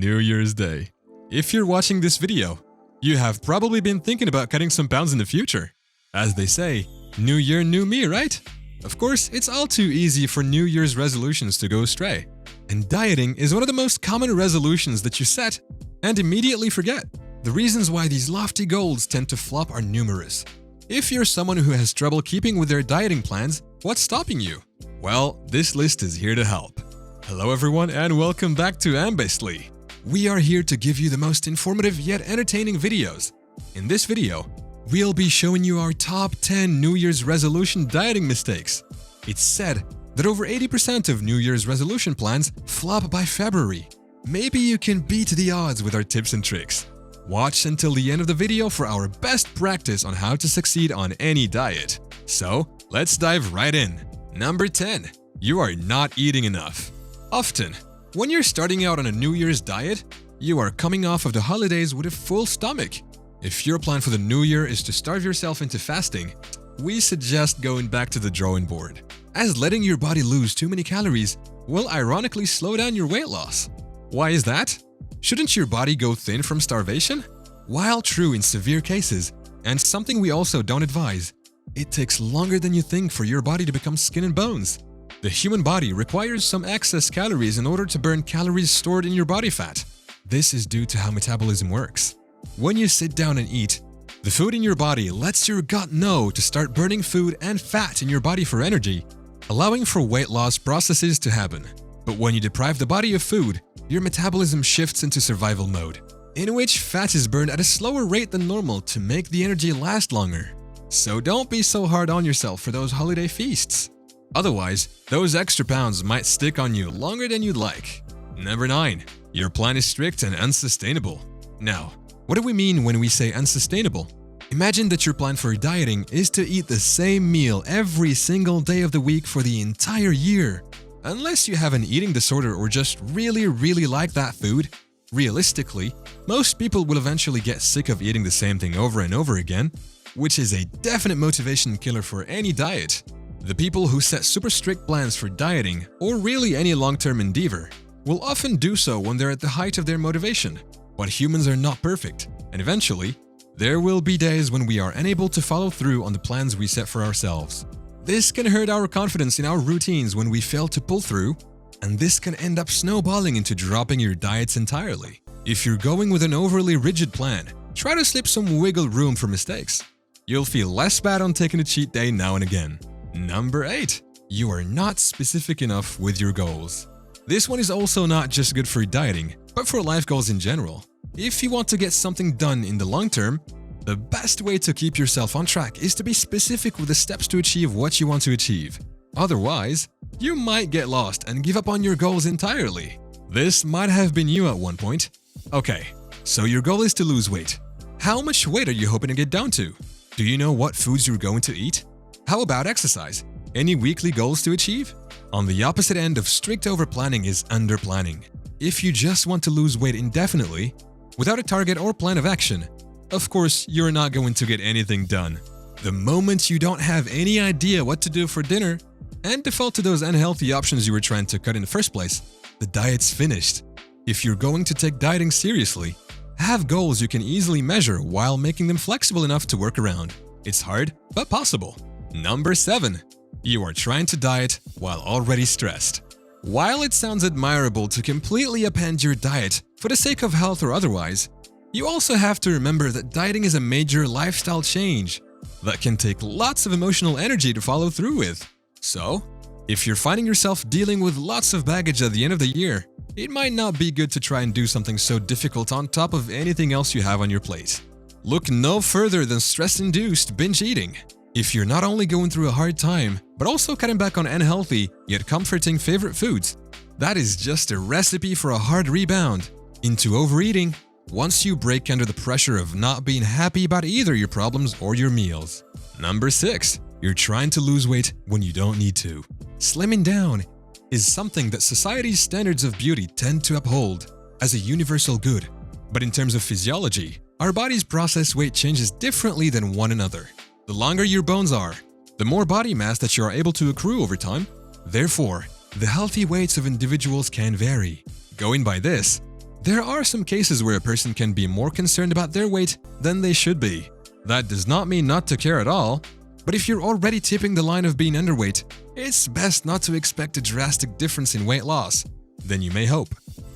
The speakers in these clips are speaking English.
New Year's Day. If you're watching this video, you have probably been thinking about cutting some pounds in the future. As they say, new year, new me, right? Of course, it's all too easy for New Year's resolutions to go astray. And dieting is one of the most common resolutions that you set and immediately forget. The reasons why these lofty goals tend to flop are numerous. If you're someone who has trouble keeping with their dieting plans, what's stopping you? Well, this list is here to help. Hello everyone and welcome back to Ambestlie. We are here to give you the most informative yet entertaining videos. In this video, we'll be showing you our top 10 New Year's resolution dieting mistakes. It's said that over 80% of New Year's resolution plans flop by February. Maybe you can beat the odds with our tips and tricks. Watch until the end of the video for our best practice on how to succeed on any diet. So, let's dive right in. Number 10. You are not eating enough. Often, when you're starting out on a New Year's diet, you are coming off of the holidays with a full stomach. If your plan for the new year is to starve yourself into fasting, we suggest going back to the drawing board, as letting your body lose too many calories will ironically slow down your weight loss. Why is that? Shouldn't your body go thin from starvation? While true in severe cases, and something we also don't advise, it takes longer than you think for your body to become skin and bones. The human body requires some excess calories in order to burn calories stored in your body fat. This is due to how metabolism works. When you sit down and eat, the food in your body lets your gut know to start burning food and fat in your body for energy, allowing for weight loss processes to happen. But when you deprive the body of food, your metabolism shifts into survival mode, in which fat is burned at a slower rate than normal to make the energy last longer. So don't be so hard on yourself for those holiday feasts. Otherwise, those extra pounds might stick on you longer than you'd like. Number 9. Your plan is strict and unsustainable. Now, what do we mean when we say unsustainable? Imagine that your plan for dieting is to eat the same meal every single day of the week for the entire year. Unless you have an eating disorder or just really like that food, realistically, most people will eventually get sick of eating the same thing over and over again, which is a definite motivation killer for any diet. The people who set super strict plans for dieting, or really any long-term endeavor, will often do so when they're at the height of their motivation. But humans are not perfect, and eventually, there will be days when we are unable to follow through on the plans we set for ourselves. This can hurt our confidence in our routines when we fail to pull through, and this can end up snowballing into dropping your diets entirely. If you're going with an overly rigid plan, try to slip some wiggle room for mistakes. You'll feel less bad on taking a cheat day now and again. Number 8. You are not specific enough with your goals. This one is also not just good for dieting, but for life goals in general. If you want to get something done in the long term, the best way to keep yourself on track is to be specific with the steps to achieve what you want to achieve. Otherwise, you might get lost and give up on your goals entirely. This might have been you at one point. Okay, so your goal is to lose weight. How much weight are you hoping to get down to? Do you know what foods you're going to eat? How about exercise? Any weekly goals to achieve? On the opposite end of strict overplanning is underplanning. If you just want to lose weight indefinitely, without a target or plan of action, of course, you're not going to get anything done. The moment you don't have any idea what to do for dinner and default to those unhealthy options you were trying to cut in the first place, the diet's finished. If you're going to take dieting seriously, have goals you can easily measure while making them flexible enough to work around. It's hard, but possible. Number 7. You are trying to diet while already stressed. While it sounds admirable to completely upend your diet for the sake of health or otherwise, you also have to remember that dieting is a major lifestyle change that can take lots of emotional energy to follow through with. So, if you're finding yourself dealing with lots of baggage at the end of the year, it might not be good to try and do something so difficult on top of anything else you have on your plate. Look no further than stress-induced binge eating. If you're not only going through a hard time, but also cutting back on unhealthy yet comforting favorite foods, that is just a recipe for a hard rebound into overeating once you break under the pressure of not being happy about either your problems or your meals. Number 6. You're trying to lose weight when you don't need to. Slimming down is something that society's standards of beauty tend to uphold as a universal good. But in terms of physiology, our bodies process weight changes differently than one another. The longer your bones are, the more body mass that you are able to accrue over time. Therefore, the healthy weights of individuals can vary. Going by this, There are some cases where a person can be more concerned about their weight than they should be. That does not mean not to care at all, but if you're already tipping the line of being underweight, it's best not to expect a drastic difference in weight loss than you may hope.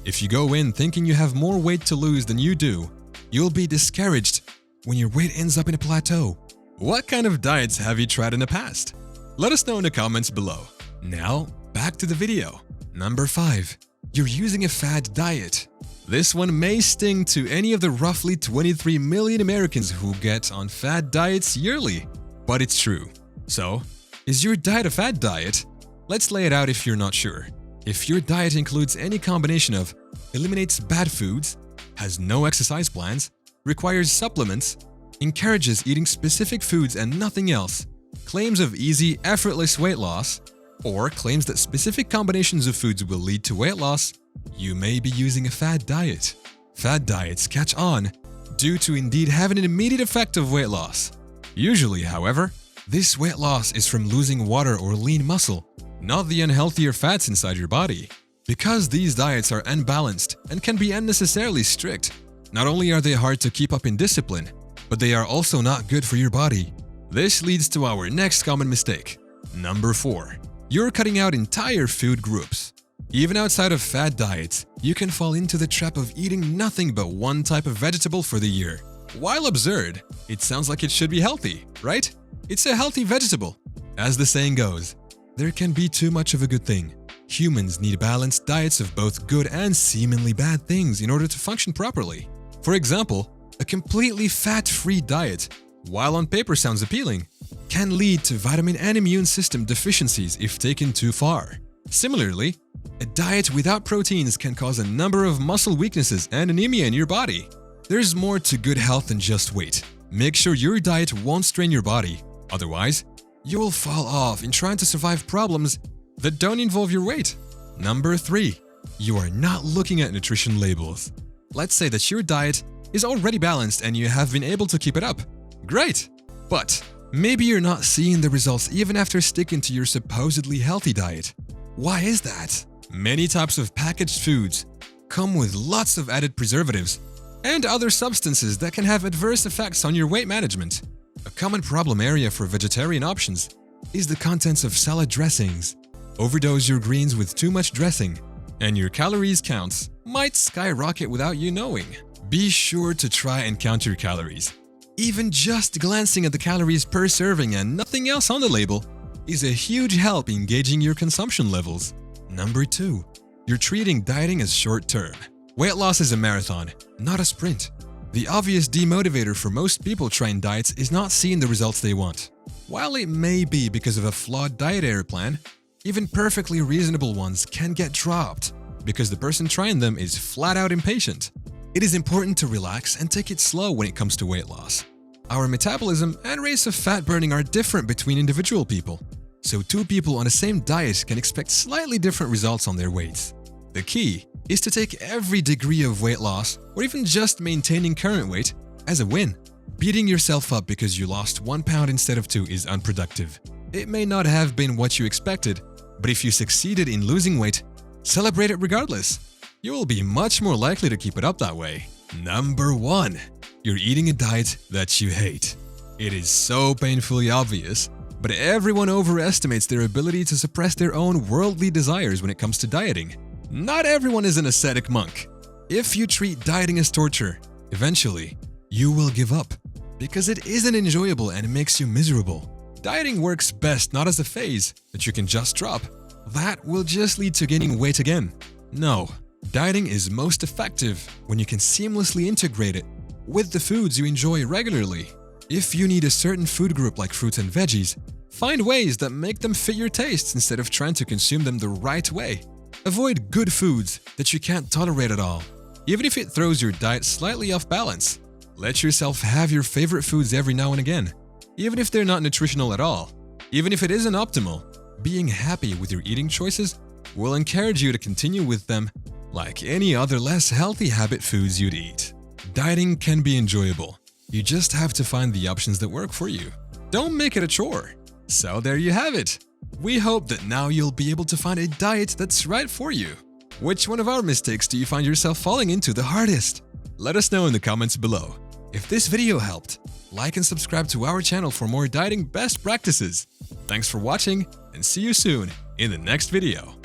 If you go in thinking you have more weight to lose than you do, you'll be discouraged when your weight ends up in a plateau. What kind of diets have you tried in the past? Let us know in the comments below. Now, back to the video. Number 5. You're using a fad diet. This one may sting to any of the roughly 23 million Americans who get on fad diets yearly, but it's true. So, is your diet a fad diet? Let's lay it out if you're not sure. If your diet includes any combination of eliminates bad foods, has no exercise plans, requires supplements, encourages eating specific foods and nothing else, claims of easy, effortless weight loss, or claims that specific combinations of foods will lead to weight loss, you may be using a fad diet. Fad diets catch on due to indeed having an immediate effect of weight loss. Usually, however, this weight loss is from losing water or lean muscle, not the unhealthier fats inside your body. Because these diets are unbalanced and can be unnecessarily strict, not only are they hard to keep up in discipline, but they are also not good for your body. This leads to our next common mistake. Number 4. You're cutting out entire food groups. Even outside of fad diets, you can fall into the trap of eating nothing but one type of vegetable for the year. While absurd, it sounds like it should be healthy, right? It's a healthy vegetable. As the saying goes, there can be too much of a good thing. Humans need balanced diets of both good and seemingly bad things in order to function properly. For example, a completely fat-free diet, while on paper sounds appealing, can lead to vitamin and immune system deficiencies if taken too far. Similarly, a diet without proteins can cause a number of muscle weaknesses and anemia in your body. There's more to good health than just weight. Make sure your diet won't strain your body, otherwise, you'll fall off in trying to survive problems that don't involve your weight. Number 3. You are not looking at nutrition labels. Let's say that your diet is already balanced and you have been able to keep it up. Great! But maybe you're not seeing the results even after sticking to your supposedly healthy diet. Why is that? Many types of packaged foods come with lots of added preservatives and other substances that can have adverse effects on your weight management. A common problem area for vegetarian options is the contents of salad dressings. Overdose your greens with too much dressing, and your calories counts might skyrocket without you knowing. Be sure to try and count your calories. Even just glancing at the calories per serving and nothing else on the label is a huge help in gauging your consumption levels. Number 2. You're treating dieting as short-term. Weight loss is a marathon, not a sprint. The obvious demotivator for most people trying diets is not seeing the results they want. While it may be because of a flawed dietary plan, even perfectly reasonable ones can get dropped because the person trying them is flat out impatient. It is important to relax and take it slow when it comes to weight loss. Our metabolism and rates of fat burning are different between individual people, so two people on the same diet can expect slightly different results on their weights. The key is to take every degree of weight loss, or even just maintaining current weight, as a win. Beating yourself up because you lost 1 pound instead of 2 is unproductive. It may not have been what you expected, but if you succeeded in losing weight, celebrate it regardless. You will be much more likely to keep it up that way. Number 1. You're eating a diet that you hate. It is so painfully obvious, but everyone overestimates their ability to suppress their own worldly desires when it comes to dieting. Not everyone is an ascetic monk. If you treat dieting as torture, eventually, you will give up because it isn't enjoyable and it makes you miserable. Dieting works best not as a phase that you can just drop. That will just lead to gaining weight again. No, dieting is most effective when you can seamlessly integrate it with the foods you enjoy regularly. If you need a certain food group like fruits and veggies, find ways that make them fit your tastes instead of trying to consume them the right way. Avoid good foods that you can't tolerate at all, even if it throws your diet slightly off balance. Let yourself have your favorite foods every now and again, even if they're not nutritional at all. Even if it isn't optimal, being happy with your eating choices will encourage you to continue with them like any other less healthy habit foods you'd eat. Dieting can be enjoyable. You just have to find the options that work for you. Don't make it a chore. So there you have it. We hope that now you'll be able to find a diet that's right for you. Which one of our mistakes do you find yourself falling into the hardest? Let us know in the comments below. If this video helped, like and subscribe to our channel for more dieting best practices. Thanks for watching and see you soon in the next video.